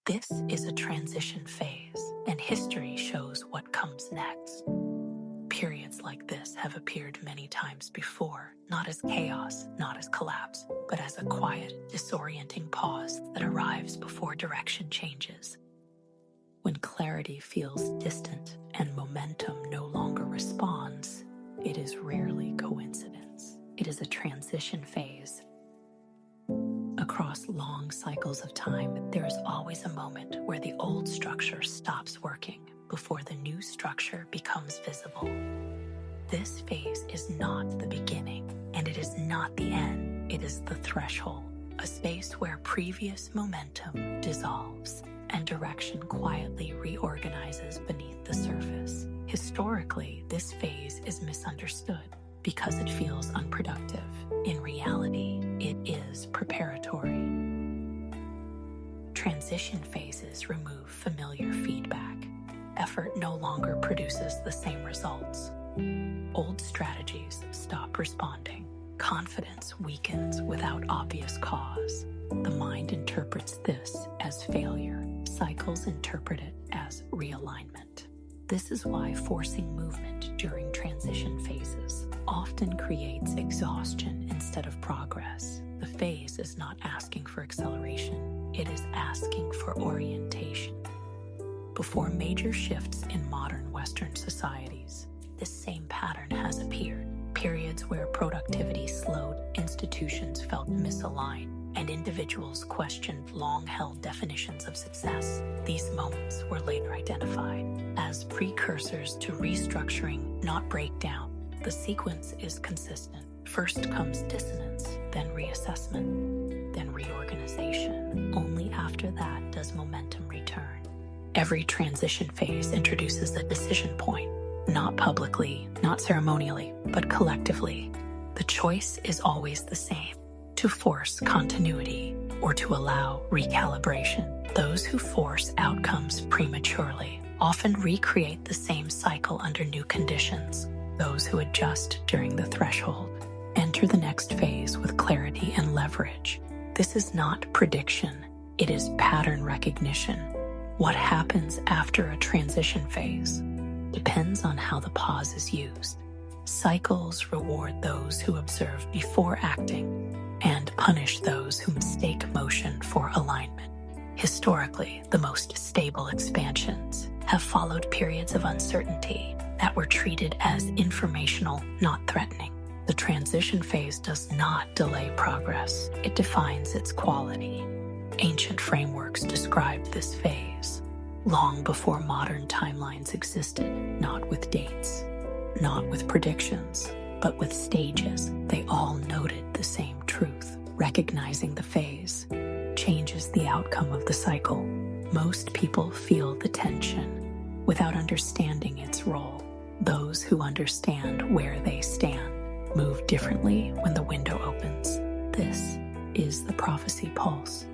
This is a transition phase, and history shows what comes next. Periods like this have appeared many times before, not as chaos, not as collapse, but as a quiet, disorienting pause that arrives before direction changes. When clarity feels distant and momentum no longer responds, it is rarely coincidence. It is a transition phase. Across long cycles of time, there is always a moment where the old structure stops working before the new structure becomes visible. This phase is not the beginning, and it is not the end. It is the threshold, a space where previous momentum dissolves and direction quietly reorganizes beneath the surface. Historically, this phase is misunderstood because it feels unproductive. In reality, it is preparatory. Transition phases remove familiar feedback. Effort no longer produces the same results. Old strategies stop responding. Confidence weakens without obvious cause. The mind interprets this as failure. Cycles interpret it as realignment. This is why forcing movement during transition phases often creates exhaustion instead of progress. The phase is not asking for acceleration, it is asking for orientation. Before major shifts in modern Western societies, this same pattern has appeared. Periods where productivity slowed, institutions felt misaligned, and individuals questioned long-held definitions of success. These moments were later identified as precursors to restructuring, not breakdown. The sequence is consistent. First comes dissonance, then reassessment, then reorganization. Only after that does momentum return. Every transition phase introduces a decision point, not publicly, not ceremonially, but collectively. The choice is always the same: to force continuity or to allow recalibration. Those who force outcomes prematurely often recreate the same cycle under new conditions. Those who adjust during the threshold enter the next phase with clarity and leverage. This is not prediction, it is pattern recognition. What happens after a transition phase depends on how the pause is used. Cycles reward those who observe before acting and punish those who mistake motion for alignment. Historically, the most stable expansions have followed periods of uncertainty that were treated as informational, not threatening. The transition phase does not delay progress, it defines its quality. Ancient frameworks described this phase long before modern timelines existed, not with dates, not with predictions, but with stages. They all noted the same truth. Recognizing the phase changes the outcome of the cycle. Most people feel the tension without understanding its role. Those who understand where they stand move differently when the window opens. This is the prophecy pulse.